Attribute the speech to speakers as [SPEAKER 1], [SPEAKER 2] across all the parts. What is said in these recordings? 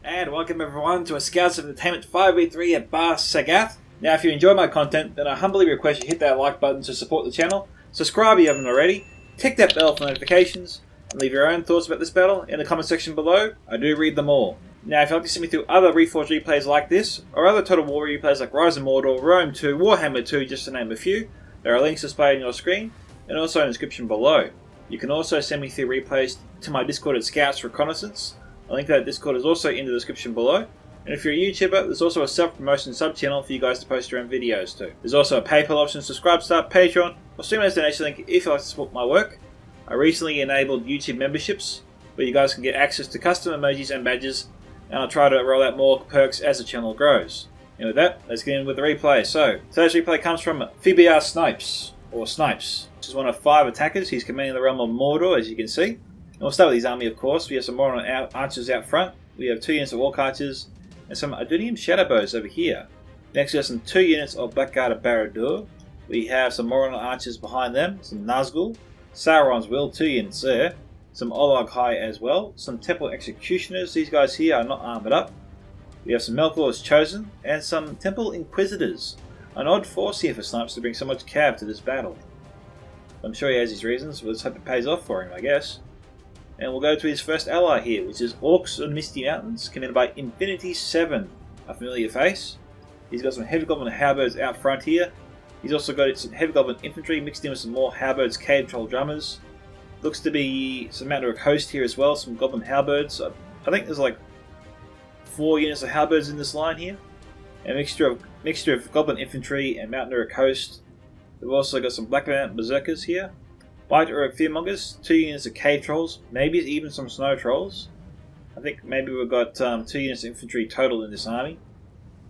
[SPEAKER 1] And welcome everyone to a Scouts of Entertainment 5v3 at Bar Sagath. Now if you enjoy my content, then I humbly request you hit that like button to support the channel, subscribe if you haven't already, tick that bell for notifications, and leave your own thoughts about this battle in the comment section below. I do read them all. Now if you'd like to see me through other Reforged replays like this, or other Total War replays like Rise of Mordor, Rome 2, Warhammer 2, just to name a few, there are links displayed on your screen, and also in the description below. You can also send me through replays to my Discord at Scouts Reconnaissance. A link to that Discord is also in the description below. And if you're a YouTuber, there's also a self-promotion sub-channel for you guys to post your own videos to. There's also a PayPal option, subscribe, start, Patreon, or stream donation link if you'd like to support my work. I recently enabled YouTube memberships, where you guys can get access to custom emojis and badges, and I'll try to roll out more perks as the channel grows. And with that, let's get in with the replay. So, today's replay comes from FibR SnipeS, or SnipeS, which is one of 5 attackers. He's commanding the realm of Mordor, as you can see. And we'll start with his army, of course. We have some more archers out front. We have 2 units of orc archers, and some Adunium shadowbows over here. Next we have some 2 units of Blackguard of Barad-dûr. We have some Moron archers behind them, some Nazgul, Sauron's Will, 2 units there, some Olog High as well, some Temple Executioners. These guys here are not armoured up. We have some Melkor's Chosen, and some Temple Inquisitors. An odd force here for SnipeS to bring so much cav to this battle. I'm sure he has his reasons, but let's hope it pays off for him, I guess. And we'll go to his first ally here, which is Orcs of Misty Mountains, commanded by Infinity 7, a familiar face. He's got some Heavy Goblin Halberds out front here. He's also got some Heavy Goblin Infantry mixed in with some more Halberds, Cave Troll Drummers. Looks to be some Mountain Rook Host here as well, some Goblin Halberds. I think there's like 4 units of Halberds in this line here. A mixture of Goblin Infantry and Mountain Rook Host. We've also got some Black Mountain Berserkers here. White Uruk Fearmongers, 2 units of Cave Trolls, maybe even some Snow Trolls. I think maybe we've got 2 units of infantry total in this army.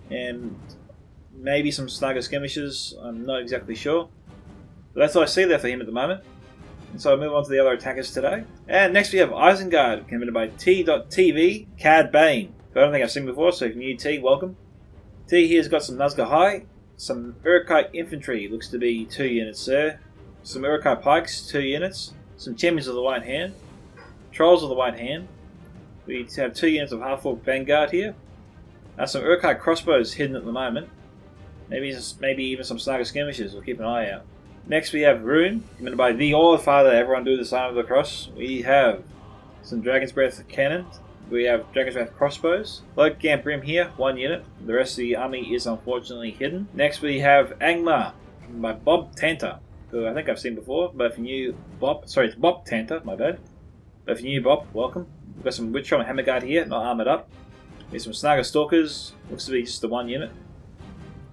[SPEAKER 1] And maybe some Snugger Skirmishers, I'm not exactly sure. But that's all I see there for him at the moment. And so I'll move on to the other attackers today. And next we have Isengard, commanded by T.TV Cad Bane. I don't think I've seen before, so if you're new T, welcome. T here's got some Nazgûl High, some Uruk-hai Infantry, looks to be 2 units there. Some Uruk-hai Pikes, 2 units. Some Champions of the White Hand. Trolls of the White Hand. We have 2 units of Half-Orc Vanguard here. Some Uruk-hai Crossbows hidden at the moment. Maybe even some Snugger Skirmishers, we'll keep an eye out. Next we have Rune, commanded by the All-Father, everyone do the sign of the cross. We have some Dragon's Breath Cannon. We have Dragon's Breath Crossbows. Low-Camp Brim here, 1 unit. The rest of the army is unfortunately hidden. Next we have Angmar, commanded by Bob Tanter, who I think I've seen before, but if you're new, it's Bob Tanter, my bad. But if you're new, Bob, welcome. We've got some Witchhelm Hammerguard here, not armoured up. We have some Snugger Stalkers, looks to be just the 1 unit.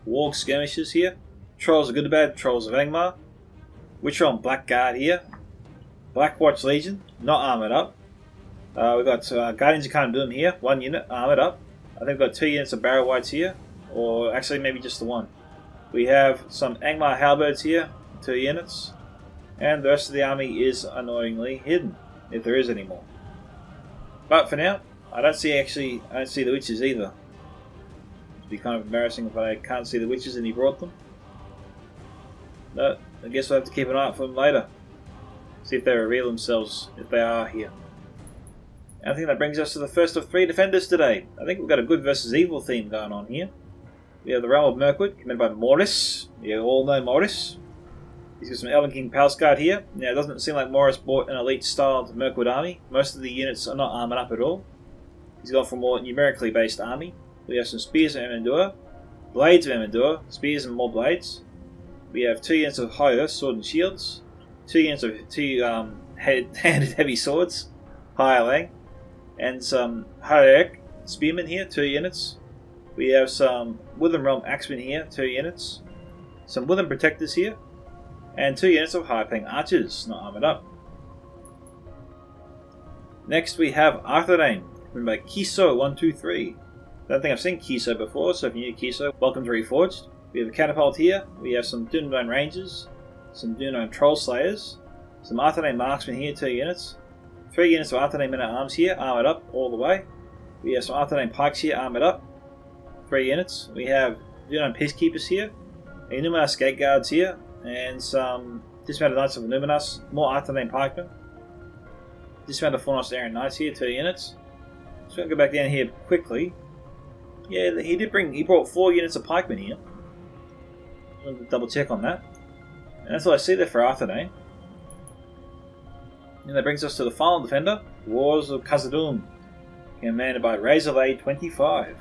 [SPEAKER 1] Warg Skirmishers here. Trolls of Gundabad, Trolls of Angmar. Witchhelm Blackguard here. Blackwatch Legion, not armoured up. We've got Guardians of Khadum Dûm here, 1 unit, armoured up. I think we've got 2 units of Barrow Whites here, or actually maybe just the 1. We have some Angmar Halberds here, 2 units, and the rest of the army is annoyingly hidden, if there is any more. But for now, I don't see the witches either. It'd be kind of embarrassing if I can't see the witches and he brought them. But I guess we'll have to keep an eye out for them later. See if they reveal themselves, if they are here. And I think that brings us to the first of 3 defenders today. I think we've got a good versus evil theme going on here. We have the Realm of Mirkwood, commanded by Morris. You all know Morris. He's got some Elven King Palsguard here. Now, it doesn't seem like Morris bought an elite-styled Mirkwood army. Most of the units are not armoured up at all. He's gone for a more numerically based army. We have some Spears of Amandur, Blades of Amandur, Spears and more Blades. We have 2 units of High Earth, Sword and Shields. 2 units of handed heavy swords, High Lang. And some Hierarch Spearmen here, 2 units. We have some Woodland Realm Axemen here, 2 units. Some Woodland Protectors here. And 2 units of High-Paying Archers, not armoured up. Next we have Arthedain, commanded by Kiso123. I don't think I've seen Kiso before, so if you're new to Kiso, welcome to Reforged. We have a Catapult here, we have some Dunedain Rangers, some Dunedain Troll Slayers, some Arthedain Marksmen here, 2 units. 3 units of Arthedain Men-at-Arms here, armoured up all the way. We have some Arthedain Pikes here, armoured up. 3 units. We have Dunedain Peacekeepers here, Numinas Gate Guards here, and some Dismounted Knights of Numinas, more Arthedain Pikemen. Dismounted Fornos Aaron Knights here, 2 units. Just gonna go back down here quickly. Yeah, he brought 4 units of pikemen here. I'm gonna double check on that. And that's all I see there for Arthedain. And that brings us to the final defender, Wars of Khazad-dûm, commanded by Razorblade 25.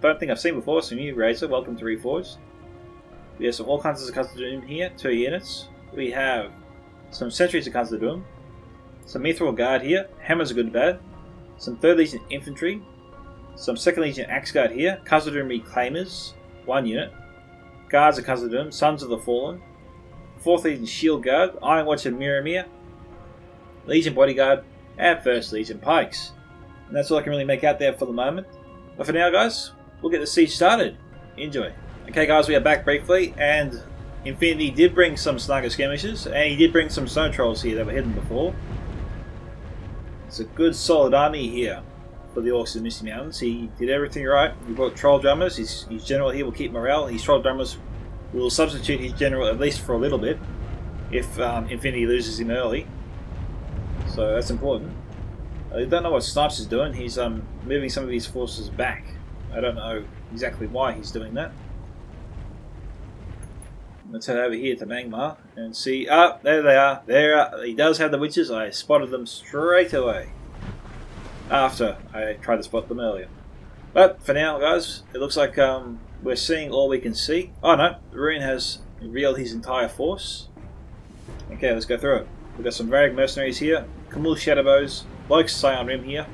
[SPEAKER 1] Don't think I've seen before, so new Razor, welcome to Reforged. We have some all kinds of Khazad-dûm here, 2 units. We have some Sentries of Khazad-dûm, some Mithril Guard here, Hammers are good and bad, some 3rd Legion Infantry, some 2nd Legion Axe Guard here, Khazad-dûm Reclaimers, 1 unit, Guards of Khazad-dûm, Sons of the Fallen, 4th Legion Shield Guard, Iron Watch of Miramir, Legion Bodyguard, and 1st Legion Pikes. And that's all I can really make out there for the moment. But for now, guys, we'll get the siege started. Enjoy. Okay, guys, we are back briefly, and Infinity did bring some Snugger Skirmishers, and he did bring some Snow Trolls here that were hidden before. It's a good solid army here for the Orcs of the Misty Mountains. He did everything right. He brought Troll Drummers. His general here will keep morale. His Troll Drummers will substitute his general at least for a little bit if Infinity loses him early. So that's important. I don't know what SnipeS is doing. He's moving some of his forces back. I don't know exactly why he's doing that. Let's head over here to Magmar and see. Ah, there they are. There he does have the witches. I spotted them straight away after I tried to spot them earlier. But for now, guys, it looks like we're seeing all we can see. Oh no, Rune has revealed his entire force. Okay, let's go through it. We've got some Varag mercenaries here, Camul Shadowbows, Bloke Scion Rim here,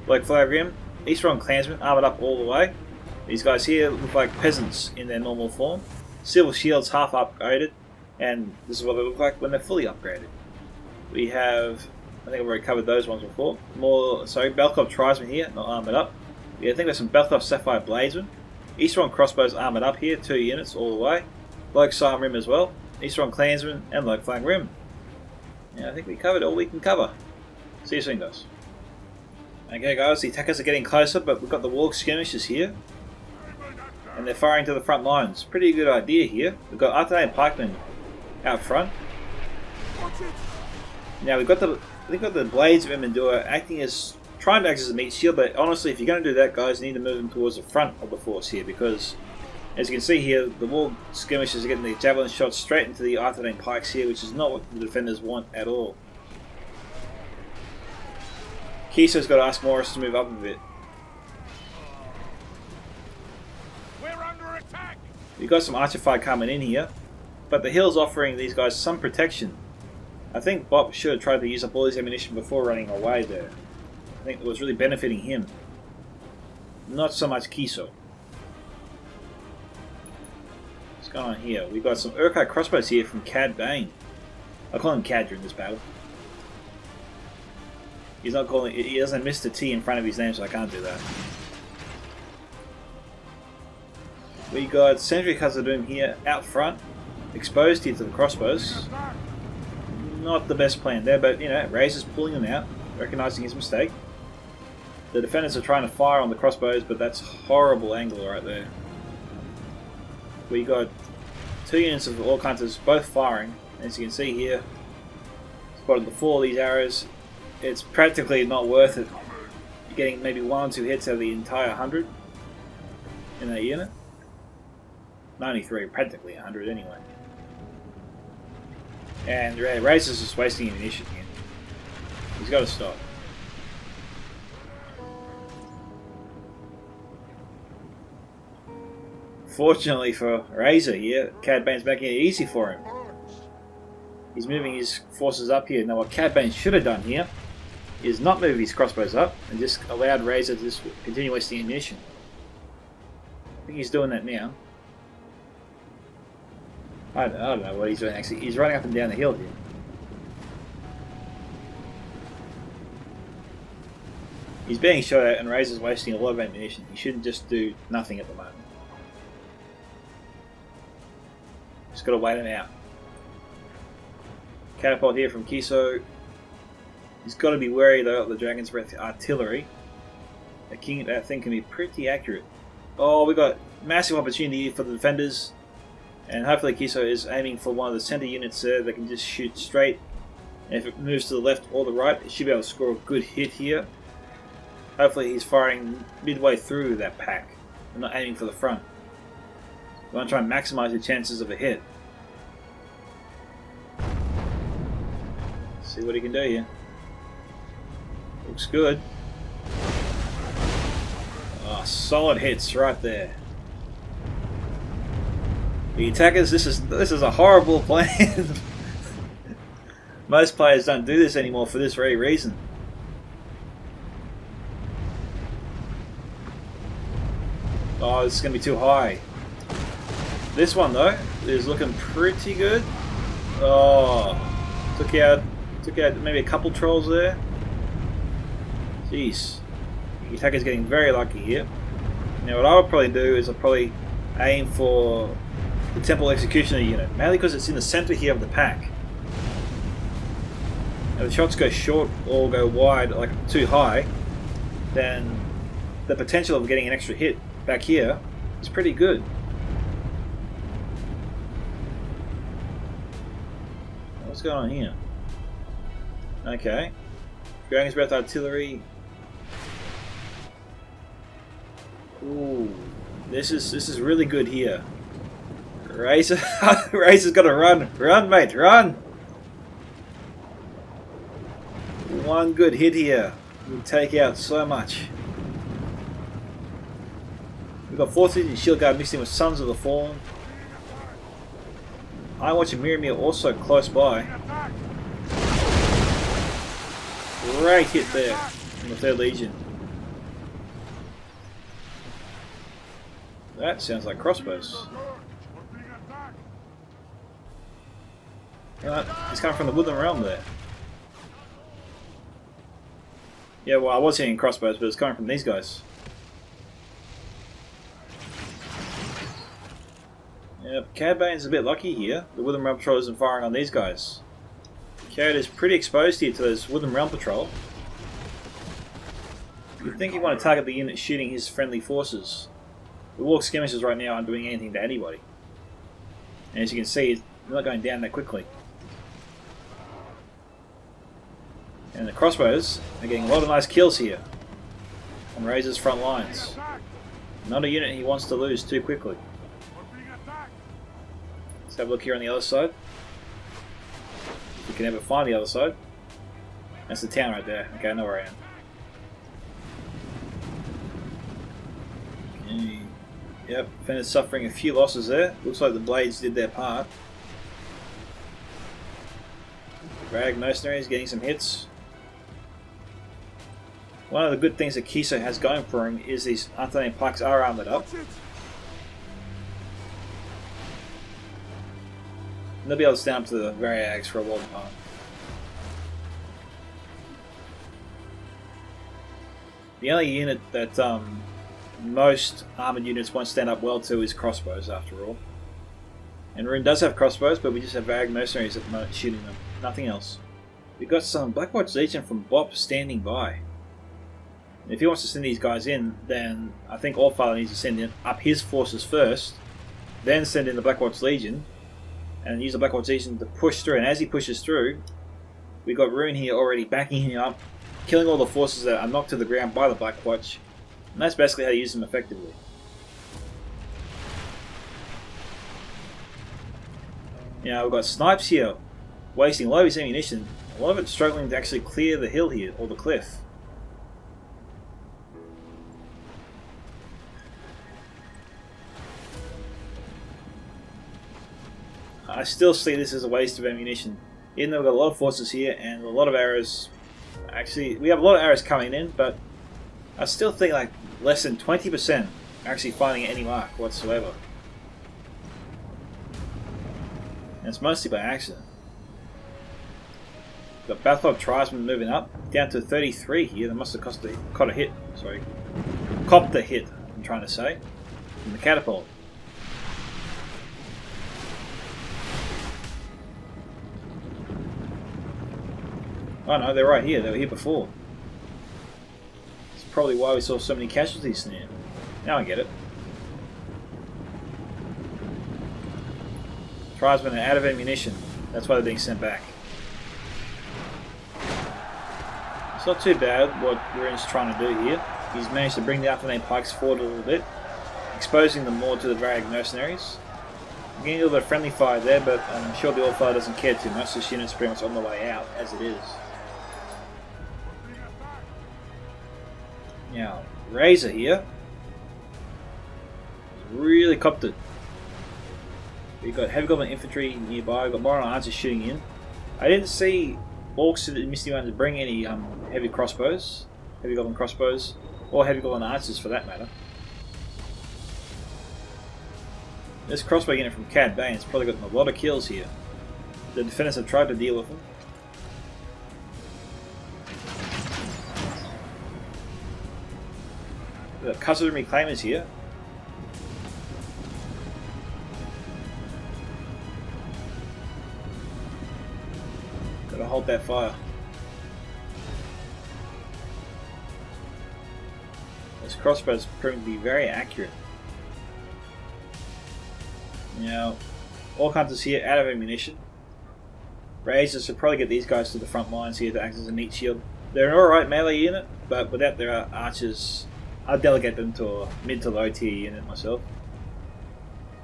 [SPEAKER 1] Bloke Flag Rim, Eastron Clansmen armoured up all the way. These guys here look like peasants in their normal form. Silver Shields half upgraded, and this is what they look like when they're fully upgraded. We have, I think I've already covered those ones before. Belkov Tribesmen here, not armoured up. Yeah, I think there's some Belkov Sapphire Bladesmen. Eastron Crossbows armoured up here, 2 units all the way. Bloke Scion Rim as well, Eastron Clansmen, and Bloke Flag Rim. Yeah, I think we covered all we can cover. See you soon, guys. Okay, guys, the attackers are getting closer, but we've got the Warg Skirmishers here. And they're firing to the front lines. Pretty good idea here. We've got Arthedain Pikemen out front. Now we've got the Blades of Imendura trying to act as a meat shield, but honestly, if you're going to do that, guys, you need to move them towards the front of the force here, because as you can see here, the Warg Skirmishers are getting the javelin shots straight into the Arthedain Pikes here, which is not what the defenders want at all. Kiso's got to ask Morris to move up a bit. We've got some Archer Fire coming in here, but the hill's offering these guys some protection. I think Bob should have tried to use up all his ammunition before running away there. I think it was really benefiting him. Not so much Kiso. What's going on here? We've got some Urkai crossbows here from Cad Bane. I call him Cad during this battle. He doesn't miss the T in front of his name, so I can't do that. We got Sentry Khazad-dûm here out front, exposed here to the crossbows. Not the best plan there, but you know, Razor's pulling them out, recognizing his mistake. The defenders are trying to fire on the crossbows, but that's horrible angle right there. We got 2 units of all kinds of both firing. As you can see here, spotted the 4 of these arrows. It's practically not worth it. You're getting maybe 1 or 2 hits out of the entire 100 in that unit. 93, practically 100 anyway. And Razor's just wasting ammunition here. He's got to stop. Fortunately for Razor here, Cad Bane's making it easy for him. He's moving his forces up here. Now what Cad Bane should have done here is not move his crossbows up and just allowed Razor to just continue wasting ammunition. I think he's doing that now. I don't know what he's doing actually. He's running up and down the hill here. He's being shot at and Razor's wasting a lot of ammunition. He shouldn't just do nothing at the moment. Just got to wait him out. Catapult here from Kiso. He's got to be wary though of the Dragon's Breath artillery. That thing can be pretty accurate. Oh, we got massive opportunity for the defenders. And hopefully Kiso is aiming for one of the center units there that can just shoot straight. And if it moves to the left or the right, it should be able to score a good hit here. Hopefully he's firing midway through that pack and not aiming for the front. You want to try and maximise your chances of a hit. See what he can do here. Looks good. Oh, solid hits right there. The attackers, this is a horrible plan. Most players don't do this anymore for this very reason. Oh, this is going to be too high. This one though is looking pretty good. Oh, took out maybe a couple trolls there. Jeez, the attacker's getting very lucky here. Now what I would probably do is I'll probably aim for the Temple Executioner unit, mainly because it's in the center here of the pack. Now if the shots go short or go wide, like too high, then the potential of getting an extra hit back here is pretty good. What's going on here? Okay, going his breath artillery. Ooh, this is really good here. Razor's got to run, mate, run! One good hit here will take out so much. We've got 4th Legion Shield Guard mixed in with Sons of the Fallen. I watch Miramir also close by. Great hit there from the 3rd Legion. That sounds like crossbows. He's coming from the Woodland Realm there. Yeah, well, I was hitting crossbows, but it's coming from these guys. Yep, Cad Bane's a bit lucky here. The Woodland Realm Patrol isn't firing on these guys. Cad is pretty exposed here to those Woodland Realm Patrol. You'd think you want to target the unit shooting his friendly forces. The Walk Skirmishers right now aren't doing anything to anybody. And as you can see, they're not going down that quickly. And the crossbows are getting a lot of nice kills here on Razor's front lines. Not a unit he wants to lose too quickly. Let's have a look here on the other side. If we can ever find the other side. That's the town right there. Okay, I know where I am. Okay. Yep, Fenner's suffering a few losses there. Looks like the Blades did their part. Rag Mercenaries getting some hits. One of the good things that Kiso has going for him is these Artillery Pikes are armoured up. And they'll be able to stand up to the Variags for a long time. The only unit that most armoured units won't stand up well to is crossbows, after all. And Rune does have crossbows, but we just have Varag Mercenaries at the moment shooting them. Nothing else. We've got some Blackwatch Legion from Bop standing by. And if he wants to send these guys in, then I think Allfather needs to send in up his forces first, then send in the Blackwatch Legion, and use the Blackwatch Legion to push through. And as he pushes through, we've got Rune here already backing him up, killing all the forces that are knocked to the ground by the Blackwatch. And that's basically how you use them effectively. Now we've got SnipeS here, wasting a lot of his ammunition. A lot of it struggling to actually clear the hill here, or the cliff. I still see this as a waste of ammunition. Even though we've got a lot of forces here and a lot of arrows. Actually, we have a lot of arrows coming in, but I still think like less than 20% are actually finding any mark whatsoever. And it's mostly by accident. The Bathtub Tribesmen moving up, down to 33 here. They must have copped a hit, I'm trying to say, from the catapult. Oh no, they're right here. They were here before. That's probably why we saw so many casualties now. Now I get it. Tribesmen are out of ammunition. That's why they're being sent back. not too bad what Rune's trying to do here. He's managed to bring the Alpha Pikes forward a little bit, exposing them more to the Varag mercenaries. Getting a little bit of friendly fire there, but I'm sure the All-Fire doesn't care too much. This unit's pretty much on the way out, as it is. Now, Razor here. Really copped it. We've got Heavy Goblin Infantry nearby, we've got Moron Archers shooting in. I didn't see Orcs in Misty Mountain to bring any heavy crossbows, Heavy Goblin crossbows, or Heavy Goblin Archers for that matter. This crossbow unit from Cad Bane has probably gotten a lot of kills here. The defenders have tried to deal with them. The Cousin Reclaimers here. Gotta hold that fire. This crossbow is proving to be very accurate. Now, Orc Hunters here out of ammunition. Razors should probably get these guys to the front lines here to act as a meat shield. They're an alright melee unit, but without their archers, I'd delegate them to a mid to low tier unit myself,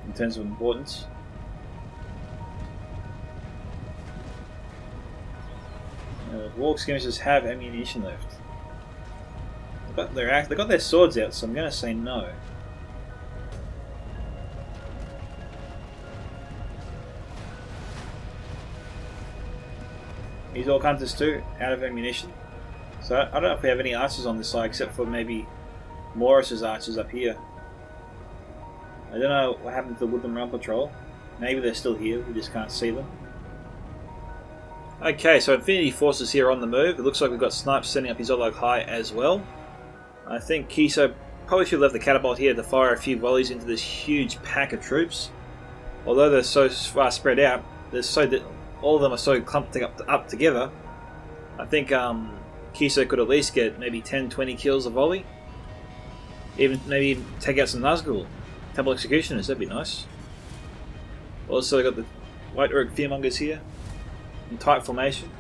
[SPEAKER 1] in terms of importance. Warg skirmishers have ammunition left. They got their swords out, so I'm going to say no. These Orc Hunters too, out of ammunition. So I don't know if we have any archers on this side except for maybe Morris's archers up here. I don't know what happened to the Woodland Realm Patrol. Maybe they're still here, we just can't see them. Okay, so Infinity Forces here on the move. It looks like we've got SnipeS setting up his Olog High as well. I think Kiso probably should have left the catapult here to fire a few volleys into this huge pack of troops. Although they're so far spread out, all of them are so clumped up together, I think Kiso could at least get maybe 10-20 kills a volley. Maybe take out some Nazgul, Temple Executioners, that'd be nice. Also got the White Uruk Fearmongers here, in tight formation.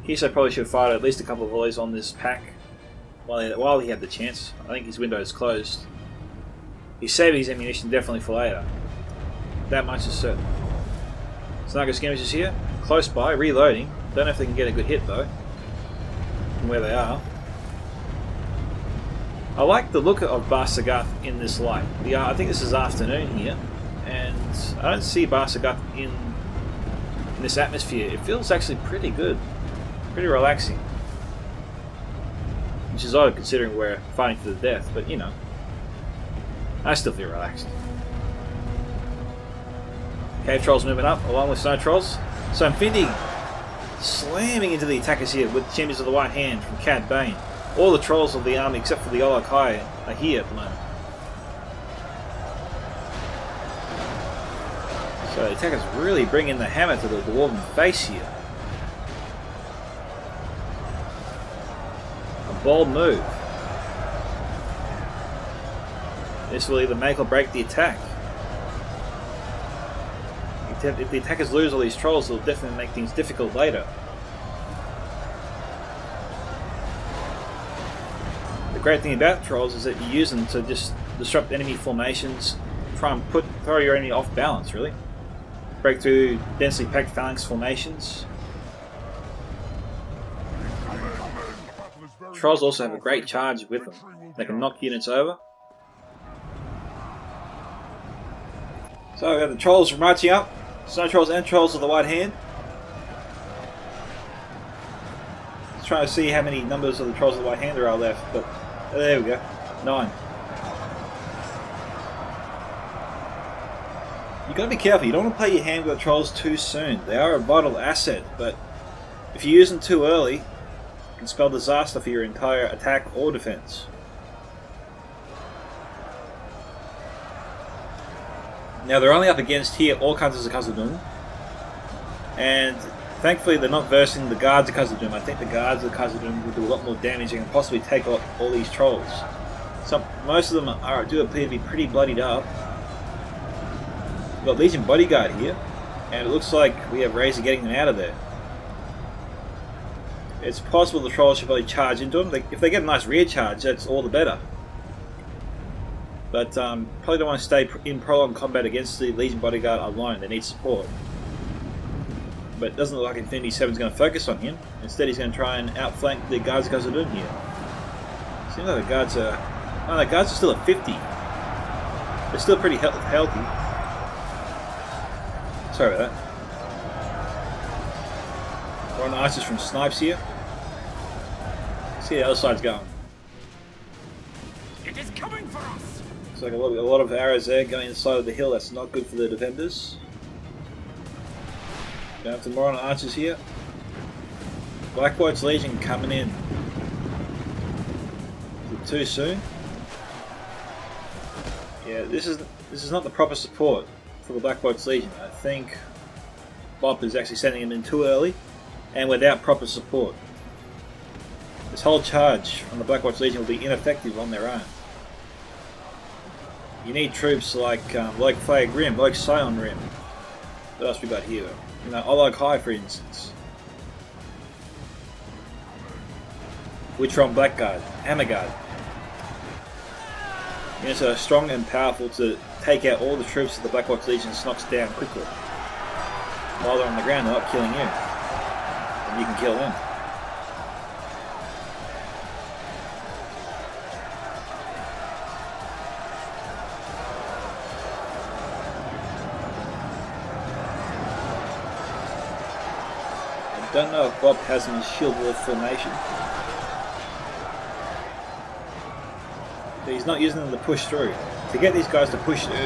[SPEAKER 1] Kiso probably should have fired at least a couple of volleys on this pack while he had the chance. I think his window is closed. He's saving his ammunition definitely for later. That much is certain. Sniper skirmishers here, close by, reloading. Don't know if they can get a good hit though, from where they are. I like the look of Bar Sagat in this light. I think this is afternoon here, and I don't see Bar Sagat in this atmosphere. It feels actually pretty good, pretty relaxing. Which is odd considering we're fighting to the death, but you know, I still feel relaxed. Cave Trolls moving up, along with Snow Trolls. So Impending slamming into the attackers here with Champions of the White Hand from Cad Bane. All the Trolls of the army, except for the Olog High, are here at the moment. So the attackers really bring in the hammer to the Dwarven face here. A bold move. This will either make or break the attack. If the attackers lose all these trolls, it'll definitely make things difficult later. The great thing about trolls is that you use them to just disrupt enemy formations, try and throw your enemy off balance, really. Break through densely packed phalanx formations. Trolls also have a great charge with them. They can knock units over. So we have the trolls marching up. Snow Trolls and Trolls of the White Hand. Just trying to see how many numbers of the Trolls of the White Hand there are left, but there we go, 9. You've got to be careful, you don't want to play your hand with the Trolls too soon. They are a vital asset, but if you use them too early, it can spell disaster for your entire attack or defense. Now they're only up against here all Hunters of Khazad-dûm, and thankfully they're not versing the Guards of Khazad-dûm. I think the Guards of Khazad-dûm will do a lot more damage and can possibly take out all these trolls. Most of them do appear to be pretty bloodied up. We've got Legion Bodyguard here, and it looks like we have Razor getting them out of there. It's possible the trolls should probably charge into them. If they get a nice rear charge, that's all the better. But probably don't want to stay in prolonged combat against the Legion Bodyguard alone. They need support. But it doesn't look like Infinity 7 is going to focus on him. Instead, he's going to try and outflank the guards are doing here. Seems like the guards are... Oh, the guards are still at 50. They're still pretty healthy. Sorry about that. We're on the archers from SnipeS here. Let's see how the other side's going.
[SPEAKER 2] It is coming for us.
[SPEAKER 1] Looks like a lot of arrows there going inside of the hill. That's not good for the defenders. Going after more on the archers here. Black White's Legion coming in. Is it too soon? Yeah, this is not the proper support for the Black White's Legion. I think Bob is actually sending them in too early and without proper support. This whole charge from the Black White's Legion will be ineffective on their own. You need troops like Flag Rim, like Scion Rim. What else we got here? You know, Olag High, for instance. Witchron Blackguard, Hammerguard. Units are strong and powerful to take out all the troops that the Black White's Legion knocks down quickly. While they're on the ground, they're not killing you. And you can kill them. I don't know if Bob has him in shield wall formation. But he's not using them to push through. To get these guys to push through,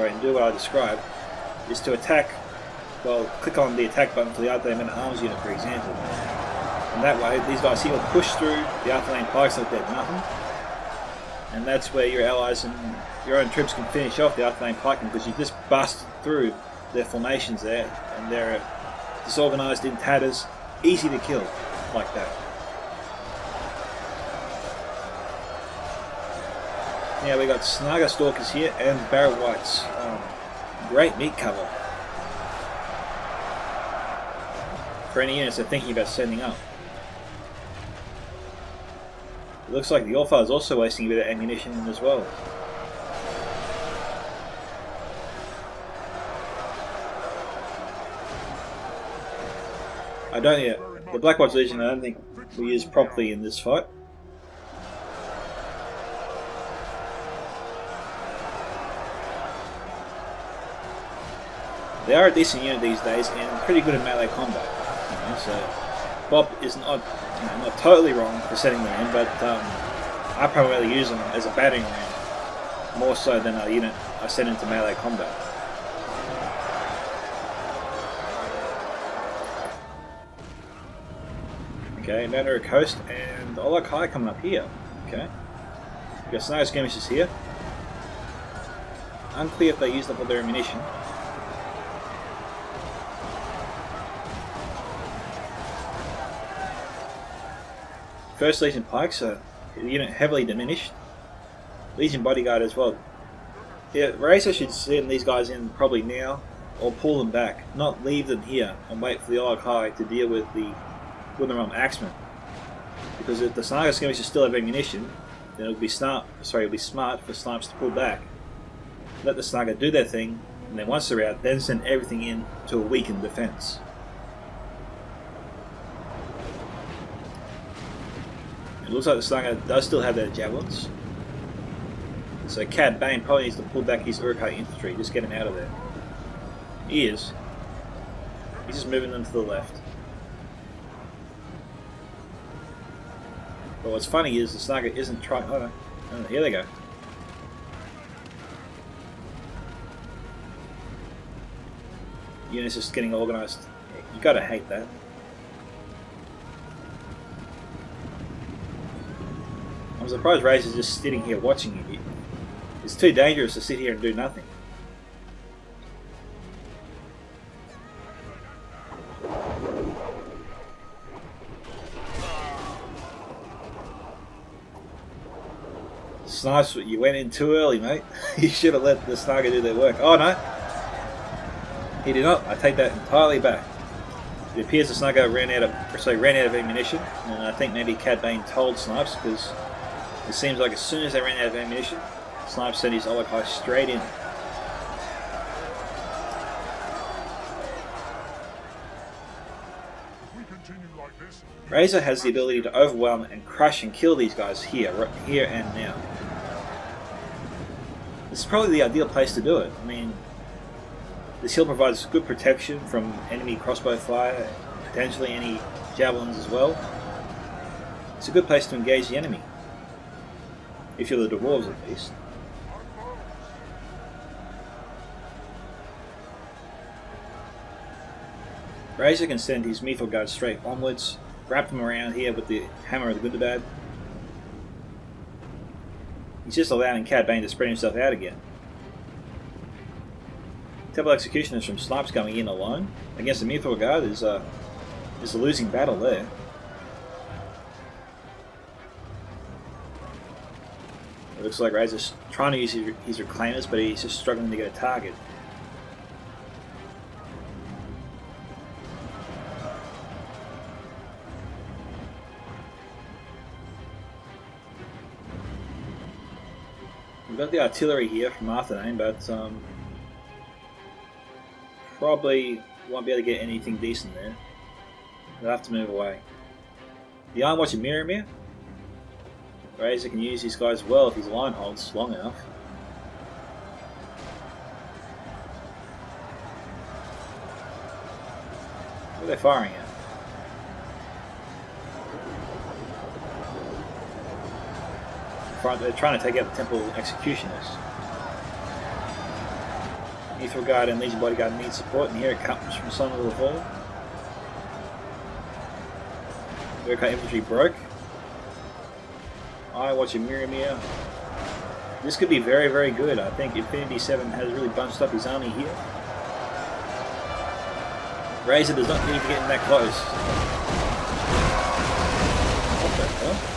[SPEAKER 1] and do what I described, is to attack. Well, click on the attack button for the Artillery Men at Arms unit, for example. And that way, these guys here will push through the Artillery Pikes like they're nothing. And that's where your allies and your own troops can finish off the Artillery Pikemen, because you just bust through their formations there, and they're disorganised in tatters, easy to kill like that. Yeah, we got Snaga Stalkers here and Barrow Whites. Great meat cover for any units they're thinking about sending up. It looks like the Allfather is also wasting a bit of ammunition in as well. The Black White's Legion I don't think we use properly in this fight. They are a decent unit these days and pretty good in melee combat. You know, so Bob is not totally wrong for setting them in, but I primarily use them as a battering ram, more so than a unit I send into melee combat. Okay, Manor Coast and Olag High coming up here. Okay, we got Sniper skirmishes here. Unclear if they used up all their ammunition. First Legion Pikes are a unit heavily diminished. Legion Bodyguard as well. Yeah, Razor should send these guys in probably now, or pull them back, not leave them here and wait for the Olag High to deal with the Wooden Axemen. Because if the Snaga skirmishers still have ammunition, then it'll be smart for SnipeS to pull back. Let the Snaga do their thing, and then once they're out, then send everything in to a weakened defense. It looks like the Snaga does still have their javelins. So Cad Bane probably needs to pull back his Uruk-hai infantry, just get him out of there. He is. He's just moving them to the left. But what's funny is the Snaga isn't trying... Oh no, here they go. Units just getting organised. You gotta hate that. I'm surprised Razor's just sitting here watching it. It's too dangerous to sit here and do nothing. SnipeS, you went in too early, mate. You should have let the Snaga do their work. Oh no, he did not. I take that entirely back. It appears the Snugger ran out of ammunition, and I think maybe Cad Bane told SnipeS, because it seems like as soon as they ran out of ammunition, SnipeS sent his Olokai straight in. Razor has the ability to overwhelm and crush and kill these guys here and now. This is probably the ideal place to do it. I mean, this hill provides good protection from enemy crossbow fire, potentially any javelins as well. It's a good place to engage the enemy, if you're the dwarves at least. Razor can send his Mithril Guard straight onwards, wrap them around here with the Hammer of the Gundabad. He's just allowing Cad Bane to spread himself out again. Temple Executioners from SnipeS going in alone against the Mithril Guard is a losing battle there. It looks like Razor's trying to use his Reclaimers, but he's just struggling to get a target. We've got the artillery here from Arthanane, but probably won't be able to get anything decent there. They'll have to move away. The Iron Watcher Miramir. Razor can use these guys well if his line holds long enough. What are they firing at? They're trying to take out the Temple Executioners. Mithril Guard and Legion Bodyguard need support, and here it comes from Son of the Fall. Recon Infantry broke. I watch a Miramir. This could be very, very good. I think Infinity 7 has really bunched up his army here. Razor does not need to get in that close. What the hell?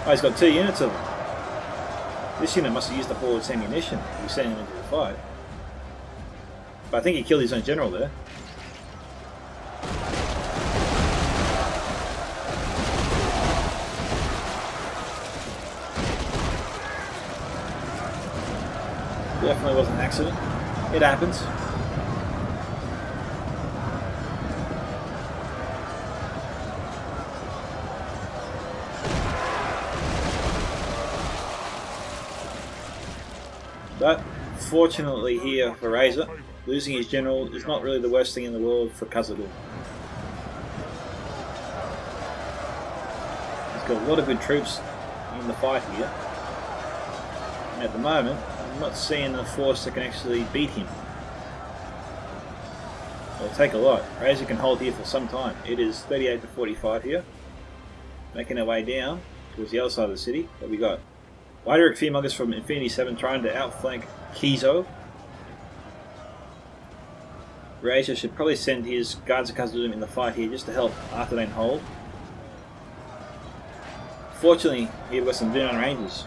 [SPEAKER 1] Oh, he's got 2 units of them. This unit must have used up all its ammunition. He's sending them into the fight. But I think he killed his own general there. Definitely was an accident. It happens. But fortunately here for Razor, losing his general is not really the worst thing in the world for Khazad-dûm. He's got a lot of good troops in the fight here. And at the moment, I'm not seeing a force that can actually beat him. It'll take a lot. Razor can hold here for some time. It is 38 to 45 here. Making our way down towards the other side of the city. What we got? Widerick Fearmongers from Infinity 7 trying to outflank Kizo. Razor should probably send his Guards of Khazad-dûm in the fight here just to help Arthanane hold. Fortunately, we've got some Dunan Rangers.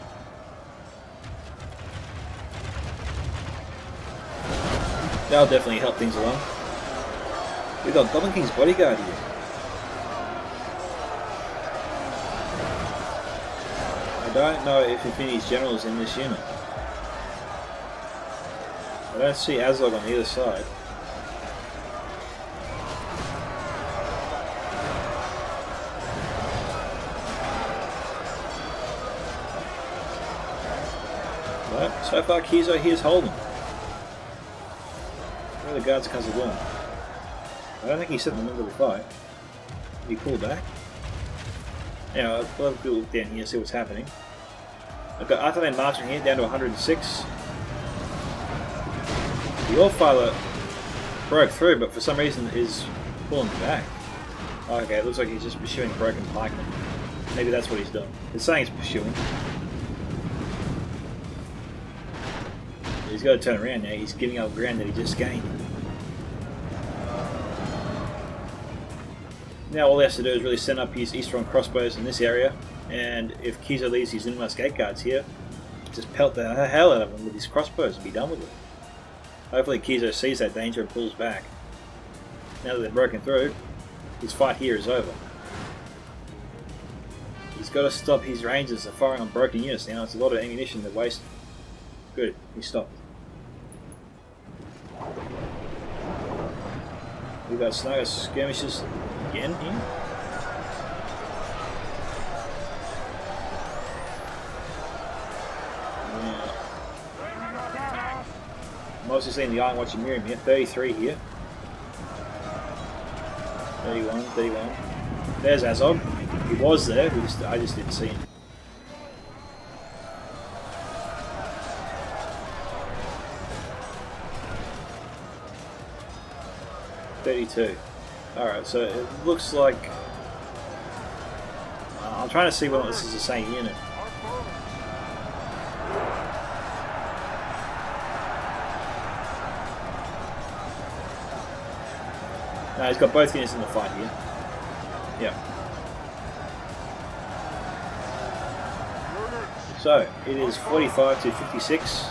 [SPEAKER 1] That'll definitely help things along. We've got Goblin King's Bodyguard here. I don't know if Infinity's general is in this unit. I don't see Azog on either side. But so far Kizo here's holding. Where are the Guards of Khazad-dûm? I don't think he sent them into the fight. Did he pull back? Yeah, we'll have a look down here, see what's happening. I've got Arthanane marching here down to 106. The Allfather broke through, but for some reason is pulling back. Oh, okay, it looks like he's just pursuing broken pikemen. Maybe that's what he's doing. It's saying he's pursuing. He's got to turn around now. He's giving up ground that he just gained. Now all he has to do is really send up his Eastron crossbows in this area, and if Kizo leaves his Innermost Gate Guards here, just pelt the hell out of them with his crossbows and be done with it. Hopefully Kizo sees that danger and pulls back. now that they've broken through, his fight here is over. He's got to stop his rangers from firing on broken units now. It's a lot of ammunition they're wasting. Good, he stopped. We've got sniper skirmishes again here. Yeah. Mostly seeing the Iron Watcher Miriam here. 33 here. 31, 31. There's Azog. He was there, I just didn't see him. $32. Alright, so it looks like... I'm trying to see whether this is the same unit. No, he's got both units in the fight here. Yep. So, it is 45 to 56.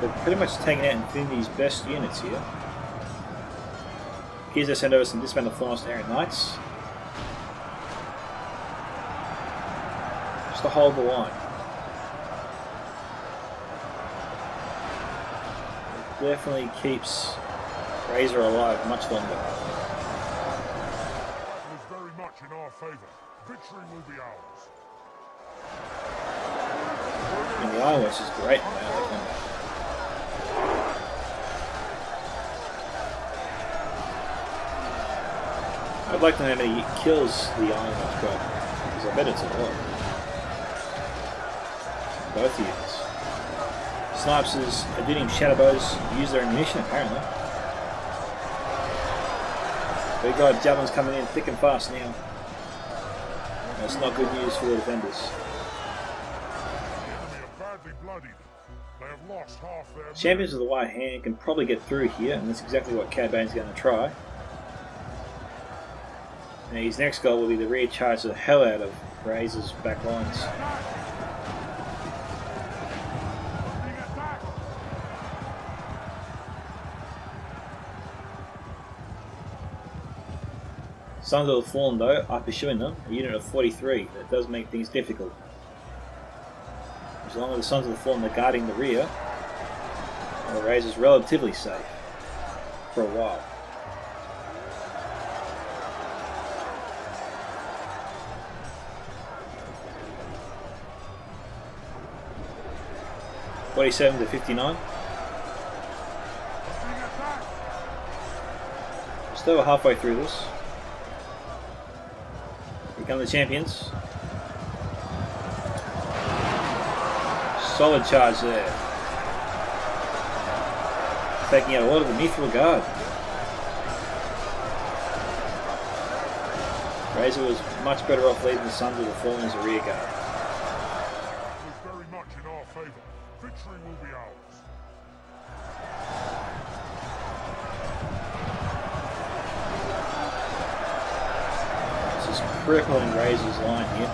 [SPEAKER 1] They've pretty much taken out Infinity's best units here. Here's they send over some dismantled Forest Area Knights. Just to hold the line. It definitely keeps Razor alive much longer.
[SPEAKER 2] In our favor. Victory will be ours.
[SPEAKER 1] And the Iron Watch is great in melee combat. I'd like to know how many kills the Iron Watch got, because I bet it's a lot. Both units. SnipeS' Adinium Shadowbows use their ammunition apparently. We've got javelins coming in thick and fast now. That's not good news for the defenders. Champions of the White Hand can probably get through here, and that's exactly what Cad Bane's going to try. Now his next goal will be to recharge the hell out of Razor's back lines. Sons of the Fallen, though, are pursuing them, a unit of 43. That does make things difficult. As long as the Sons of the Fallen are guarding the rear, the Razor's relatively safe for a while. $47 to 59. Just over halfway through this. Come the champions. Solid charge there. Taking out a lot of the Mithril Guard. Razor was much better off leaving the Sons of the Fallen as a rear guard.
[SPEAKER 2] It was very much in our favor. Victory will be ours.
[SPEAKER 1] Crippling Razor's line here.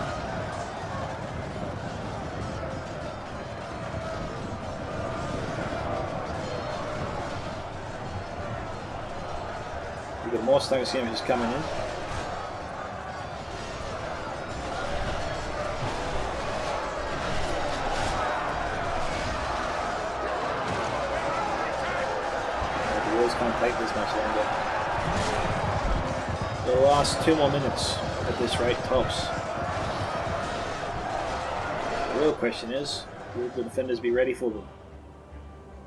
[SPEAKER 1] We've got more Stone Skirmishers coming in. The wars can't take this much longer. The last 2 more minutes. At this rate, tops. The real question is, will the defenders be ready for them?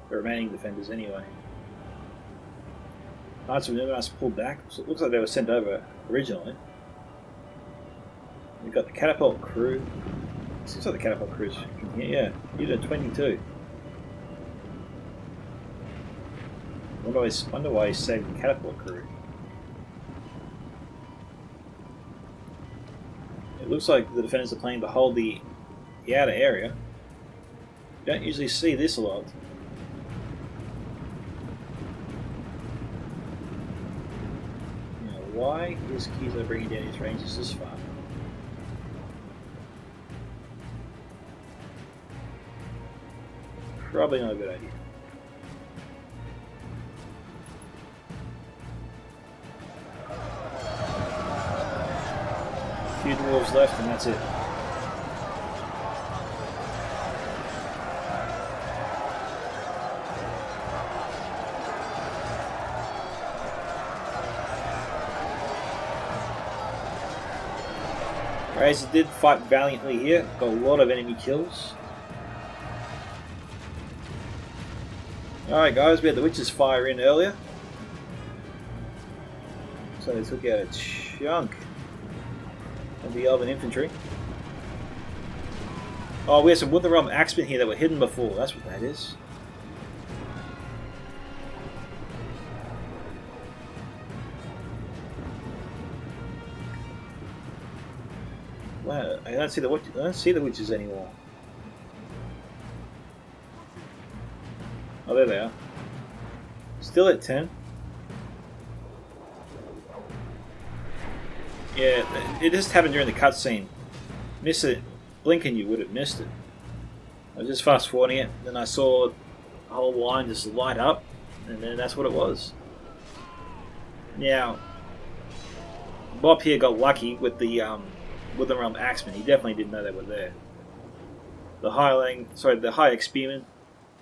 [SPEAKER 1] The remaining defenders, anyway. Knights of Numenus pulled back, so it looks like they were sent over originally. We've got the catapult crew. Seems like the catapult crew's from here, yeah. Unit 22. I wonder why he's saving the catapult crew. It looks like the defenders are planning to hold the outer area. You don't usually see this a lot. Now, why is Kizo bringing down his ranges this far? Probably not a good idea. few dwarves left and that's it. Razor did fight valiantly here, got a lot of enemy kills. Alright guys, we had the Witch's Fire in earlier. So they took out a chunk of the Elven infantry. Oh, we have some Wither Realm Axemen here that were hidden before, that's what that is. Wow, I don't see the witches anymore. Oh, there they are. Still at 10. Yeah, it just happened during the cutscene. Miss it. Blink and you would have missed it. I was just fast forwarding it, then I saw the whole line just light up, and then that's what it was. Now, Bob here got lucky with the Realm Axemen. He definitely didn't know they were there. The High Spearman,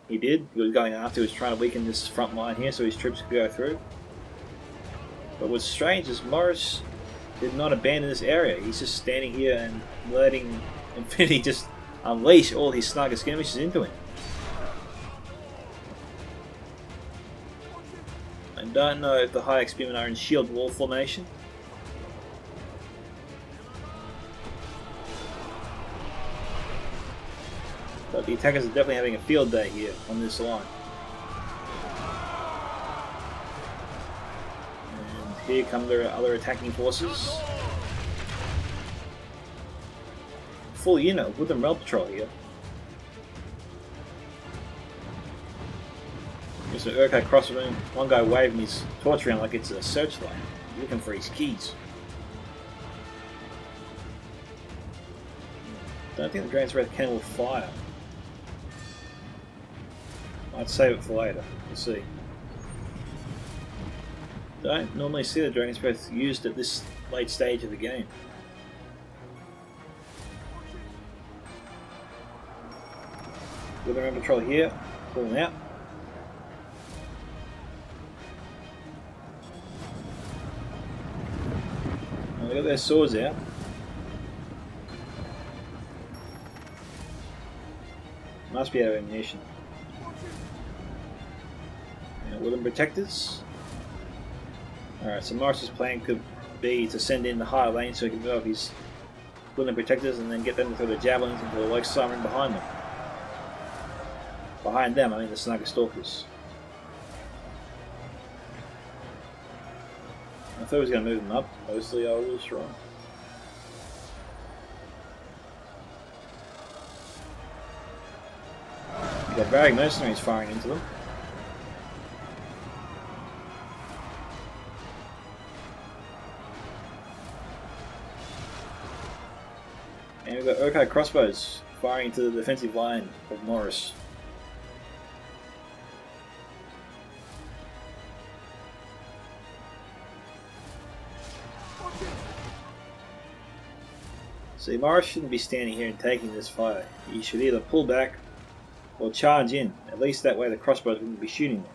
[SPEAKER 1] he did. He was going after, he was trying to weaken this front line here so his troops could go through. But what's strange is Morris did not abandon this area. He's just standing here and letting Infinity just unleash all his snugger skirmishes into him. I don't know if the High Spearmen are in shield wall formation. But the attackers are definitely having a field day here on this line. And here come their other attacking forces. Full unit with the Realm Patrol here. There's an Urkai crossbow. One guy waving his torch around like it's a searchlight, looking for his keys. Don't think the Dragon's Breath cannon will fire. I'd save it for later. We'll see. Don't normally see the Dragon's Breath used at this late stage of the game. With the Realm Patrol here, pulling out. And they got their swords out. Must be out of ammunition. Wooden Protectors. Alright, so Morris's plan could be to send in the higher lane so he can move up his Wooden Protectors and then get them to throw the javelins into the Lake Siren behind them. Behind them, I mean the Snugger Stalkers. I thought he was going to move them up, mostly I was wrong. You've got Varric Mercenaries firing into them. And we've got Urkai crossbows firing into the defensive line of Morris. See, Morris shouldn't be standing here and taking this fire. He should either pull back or charge in. At least that way the crossbows wouldn't be shooting them.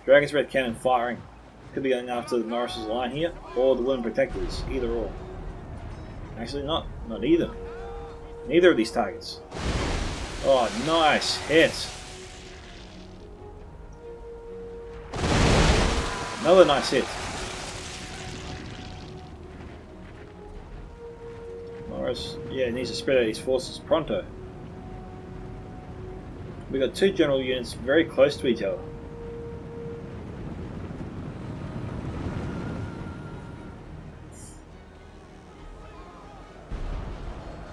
[SPEAKER 1] Dragon's Breath cannon firing. Could be going after Morris's line here, or the Wooden Protectors, either or. Actually not either. Neither of these targets. Oh, nice hit! Another nice hit. Morris, yeah, needs to spread out his forces pronto. We've got two general units very close to each other.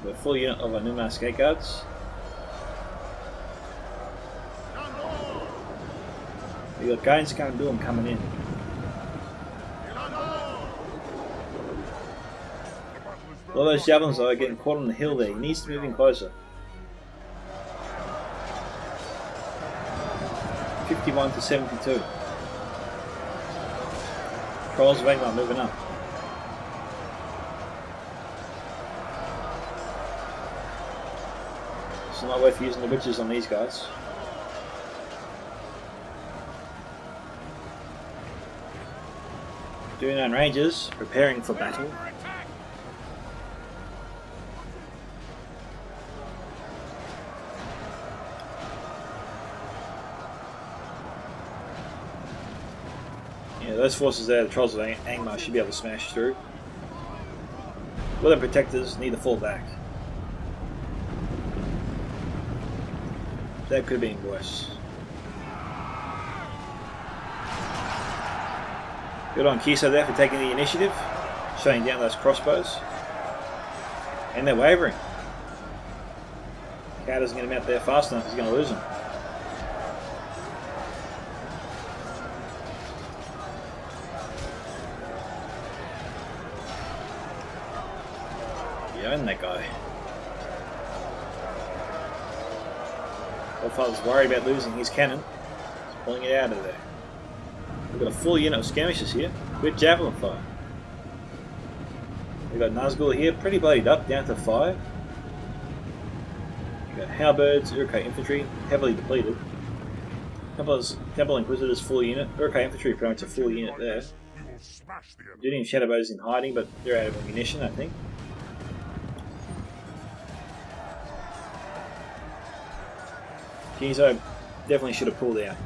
[SPEAKER 1] The full unit of our Numas Gate Guards. We got Gaines Kandum coming in. All those javelins are getting caught on the hill there. He needs to move in closer. 51 to 72. Trolls of Angmar moving up. It's not worth using the witches on these guys. Doing on Rangers, preparing for battle. Yeah, those forces there, the Trolls of Angmar, should be able to smash through. Wooden Protectors need to fall back. That could have been worse. Good on Kiso there for taking the initiative, shutting down those crossbows. And they're wavering. Cow doesn't get him out there fast enough, he's going to lose them. You own that guy. Godfather's worried about losing his cannon. He's pulling it out of there. We've got a full unit of skirmishers here with javelin fire. We've got Nazgul here, pretty bloodied up, down to 5. We've got halberds, Uruk-hai infantry, heavily depleted. Temple Inquisitors full unit, Uruk-hai infantry pretty much a full unit there. Duty and Shadowbows in hiding, but they're out of ammunition, I think. Kiso definitely should have pulled out.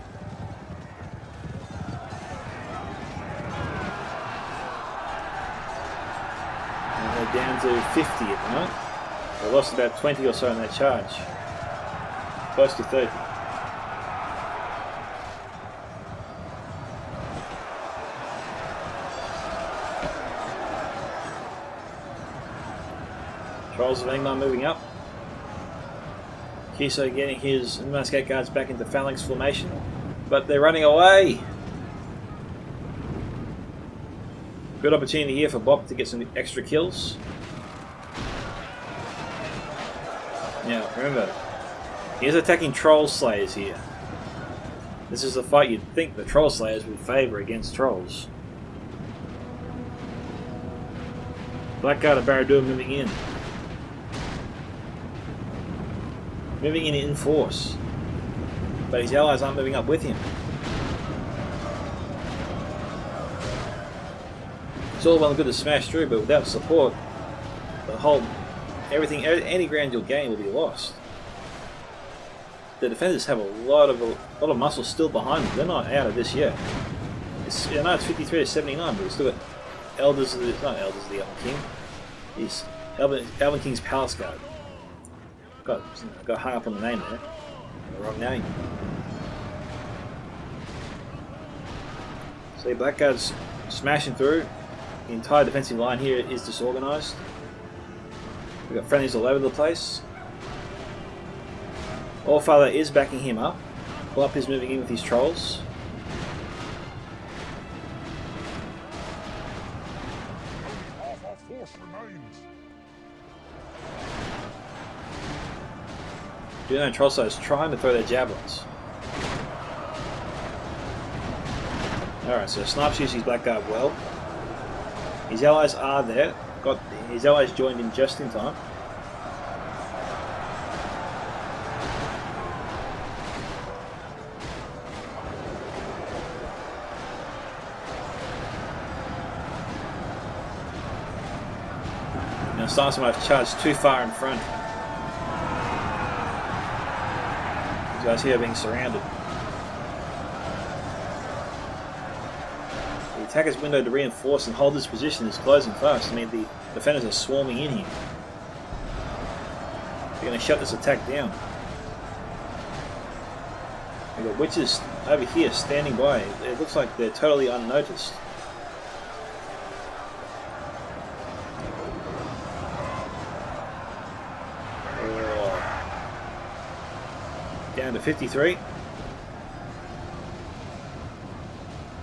[SPEAKER 1] Down to 50 at the moment. They lost about 20 or so in that charge. Close to 30. Trolls of Angmar moving up. Kiso getting his Muscat Guards back into phalanx formation, but they're running away. Good opportunity here for Bob to get some extra kills. Now, remember, he's attacking Troll Slayers here. This is a fight you'd think the Troll Slayers would favour against Trolls. Blackguard of Barad-dûr moving in. Moving in force. But his allies aren't moving up with him. It's all well and good to smash through, but without support, the whole everything, any ground you'll gain will be lost. The defenders have a lot of muscle still behind them. They're not out of this yet. I know it's 53 to 79, but we've still got Elders of the, not Elders of the Elven King. It's Elven King's Palace Guard. Got hung up on the name there. The wrong name. See, Blackguard's smashing through. The entire defensive line here is disorganised. We've got friendlies all over the place. Allfather is backing him up. Blup is moving in with his trolls.
[SPEAKER 2] Half our force remains.
[SPEAKER 1] Duno Trollso is trying to throw their javelins. Alright, so SnipeS uses his Blackguard well. His allies are there. Got his allies joined in just in time. Now SnipeS might have charged too far in front. These guys here are being surrounded. The attacker's window to reinforce and hold this position is closing fast. I mean, the defenders are swarming in here. They're going to shut this attack down. We've got witches over here standing by. It looks like they're totally unnoticed. Down to 53.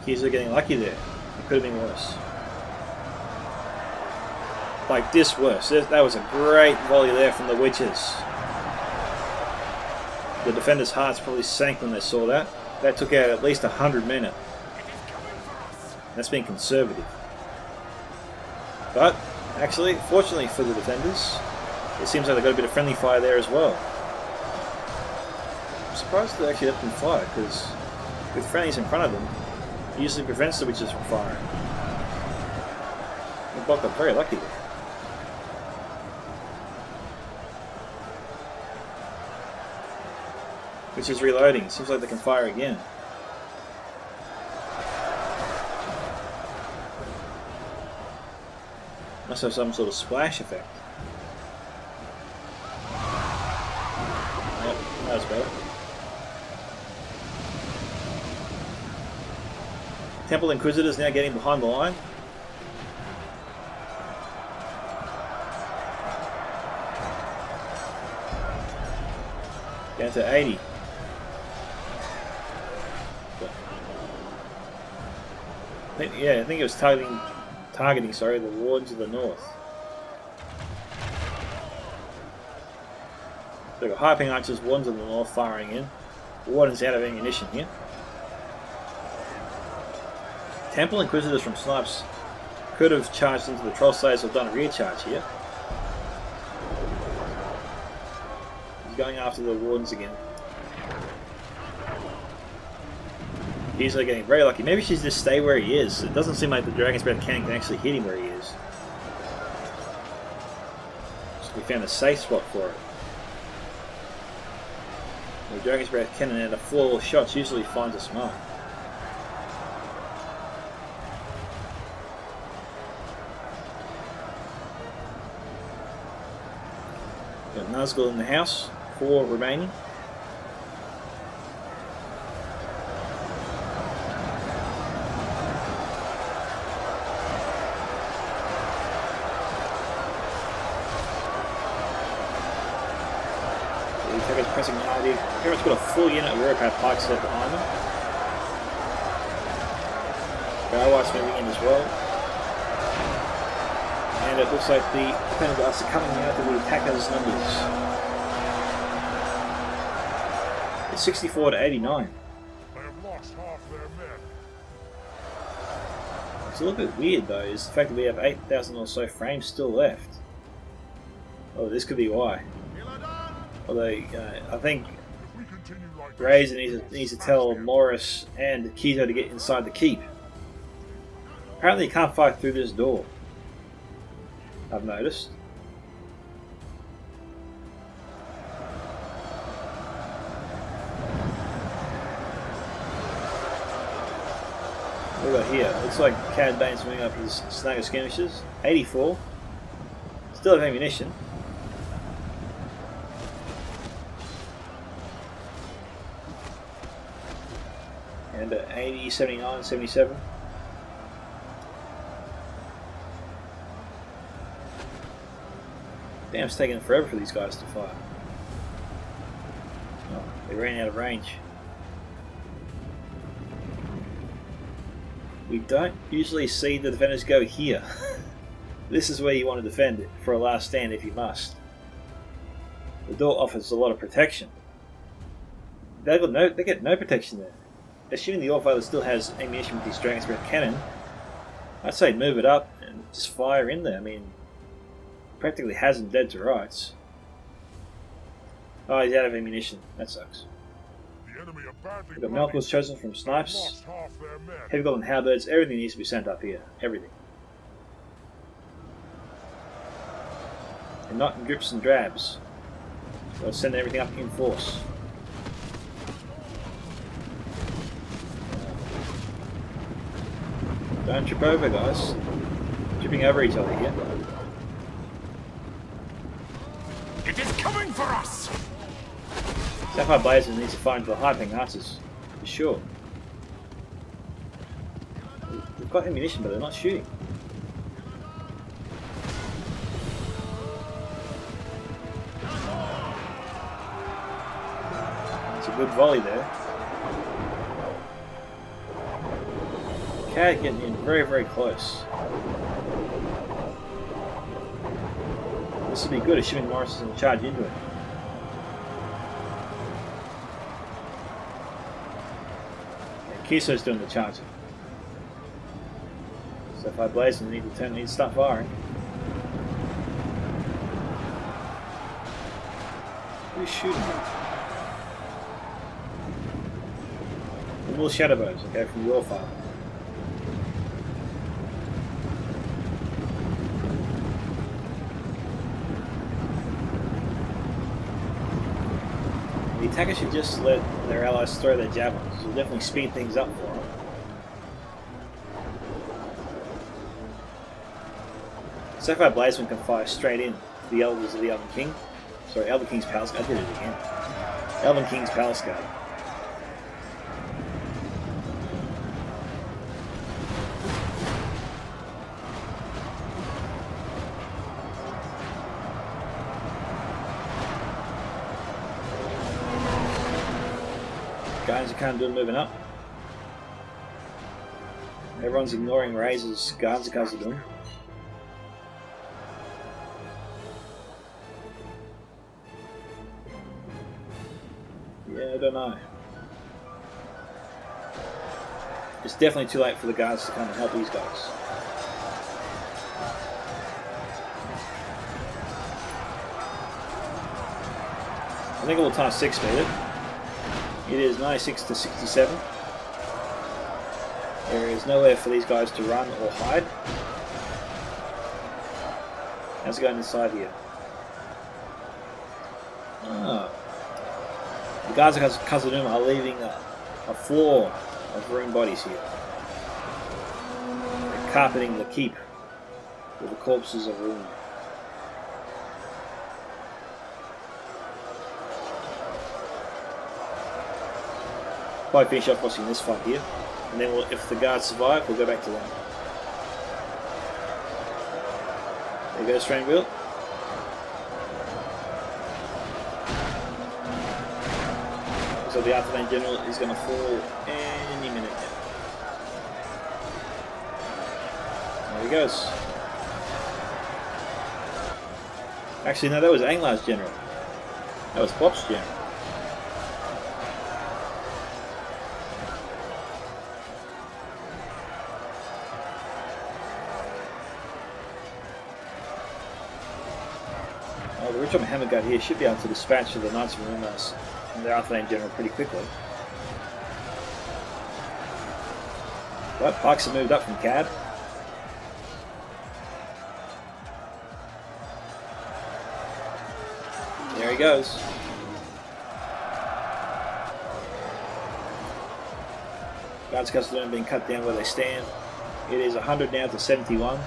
[SPEAKER 1] Kids are getting lucky there. It could have been worse. Like this worse. That was a great volley there from the witches. The defenders' hearts probably sank when they saw that. That took out at least 100 men. That's being conservative. But, actually, fortunately for the defenders, it seems like they've got a bit of friendly fire there as well. I'm surprised they actually let them fire, because with friendlies in front of them, it usually prevents the witches from firing. The block got very lucky there. Which is reloading. Seems like they can fire again. Must have some sort of splash effect. Yep, that was better. Temple Inquisitors now getting behind the line. Down to 80. I think it was targeting the wardens of the north. So we've got high ping archers, wardens of the north firing in. Wardens out of ammunition here. Temple Inquisitors from SnipeS could have charged into the Troll Slayers or done a rear charge here. He's going after the wardens again. He's getting very lucky. Maybe she should just stay where he is. It doesn't seem like the Dragon's Breath cannon can actually hit him where he is. So we found a safe spot for it. The Dragon's Breath cannon at a 4 shots usually finds a mark. Got Nazgul in the house, 4 remaining. Pressing hard here. Pretty much got a full unit of Warpath Pikes set behind them. Barrowwhite's moving in as well. And it looks like the defender guards are coming out of the attackers' numbers. It's 64 to 89.
[SPEAKER 2] They have lost half their men.
[SPEAKER 1] It's a little bit weird though, is the fact that we have 8,000 or so frames still left. Oh, this could be why. Although, I think Grazer needs to tell Morris and Keto to get inside the keep. Apparently you can't fight through this door, I've noticed. What we got here? Looks like Cad Bane's moving up his snag of skirmishers. 84. Still have ammunition. And 80, 79, 77. Damn, it's taking forever for these guys to fire. Oh, they ran out of range. We don't usually see the defenders go here. This is where you want to defend it for a last stand if you must. The door offers a lot of protection. They get no protection there. Assuming the Allfather still has ammunition with his Dragon's Breath cannon, I'd say move it up and just fire in there. I mean, practically has him dead to rights. Oh, he's out of ammunition. That sucks. We've got Malcolm's chosen from SnipeS. Heavy Goblin Halberds, everything needs to be sent up here. Everything. And not in drips and drabs. We'll send everything up in force. Don't trip over, guys. Tripping over each other here.
[SPEAKER 3] It is coming for us!
[SPEAKER 1] Sapphire Blazer needs to find the high-ping archers, for sure. They've got ammunition, but they're not shooting. It's a good volley there. Cad getting in very, very close. This would be good, assuming Morris doesn't charge into it. And Kiso's doing the charging. So if I blaze them, need to start firing. Who's shooting me? The little shadow bows, okay, from your fire. The attacker should just let their allies throw their javelins. It will definitely speed things up for them. So far, Blazeman can fire straight in to the elders of the Elven King. Sorry, Elven King's Palace Guard. I did it again. Elven King's Palace Guard. Guys, you can't do moving up. Everyone's ignoring Razor's guards because of them. Yeah, I don't know. It's definitely too late for the guards to come and help these guys. I think it will times 6 speed it. It is 96 to 67. There is nowhere for these guys to run or hide. How's it going inside here? Oh. The guards of Khazad-dûm are leaving a floor of ruined bodies here. They're carpeting the keep with the corpses of ruin. Probably finish off watching this fight here, and then if the guards survive, we'll go back to them. There goes Strain Wheel. So the Arthurine General is going to fall any minute now. There he goes. Actually, no, that was Anglar's General. That was Pop's General. Oh, the Richard Hammer Guard here should be able to dispatch the Knights of Rumas and the Arthurine General pretty quickly. But Pikes have moved up from Cad. There he goes. Guards Khazad-dûm being cut down where they stand. It is 100 now to 71.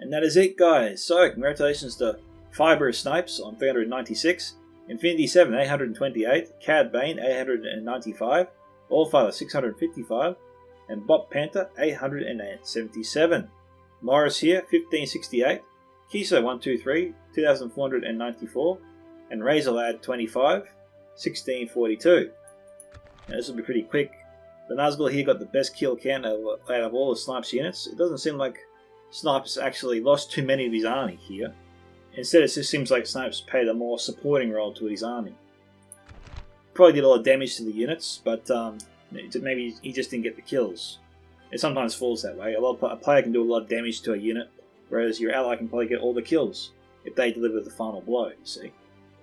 [SPEAKER 1] And that is it, guys. So, congratulations to FibR SnipeS on 396, Infinity 7 828, Cad Bane 895, Allfather 655, and Bop Panther 877. Morris here 1568, Kiso 123 2494, and Razor Lad 25 1642. Now, this will be pretty quick. The Nazgul here got the best kill count out of all the SnipeS units. It doesn't seem like SnipeS actually lost too many of his army here. Instead, it just seems like SnipeS played a more supporting role to his army. Probably did a lot of damage to the units, but maybe he just didn't get the kills. It sometimes falls that way. A player can do a lot of damage to a unit, whereas your ally can probably get all the kills if they deliver the final blow, you see.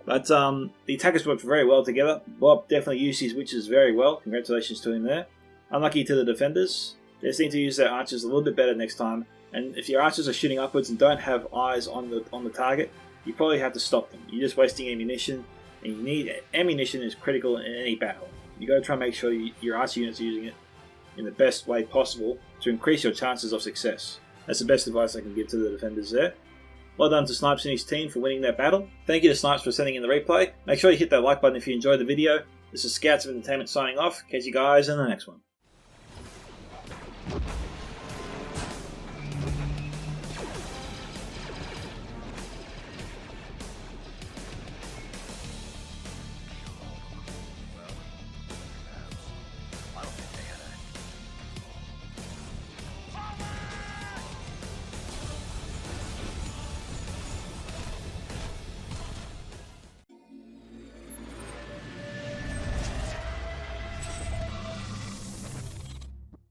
[SPEAKER 1] But the attackers worked very well together. Bob definitely used his witches very well. Congratulations to him there. Unlucky to the defenders. They just need to use their archers a little bit better next time. And if your archers are shooting upwards and don't have eyes on the target, you probably have to stop them. You're just wasting ammunition, and you need ammunition is critical in any battle. You got to try and make sure your archer units are using it in the best way possible to increase your chances of success. That's the best advice I can give to the defenders there. Well done to SnipeS and his team for winning that battle. Thank you to SnipeS for sending in the replay. Make sure you hit that like button if you enjoyed the video. This is Scouts of Entertainment signing off. Catch you guys in the next one.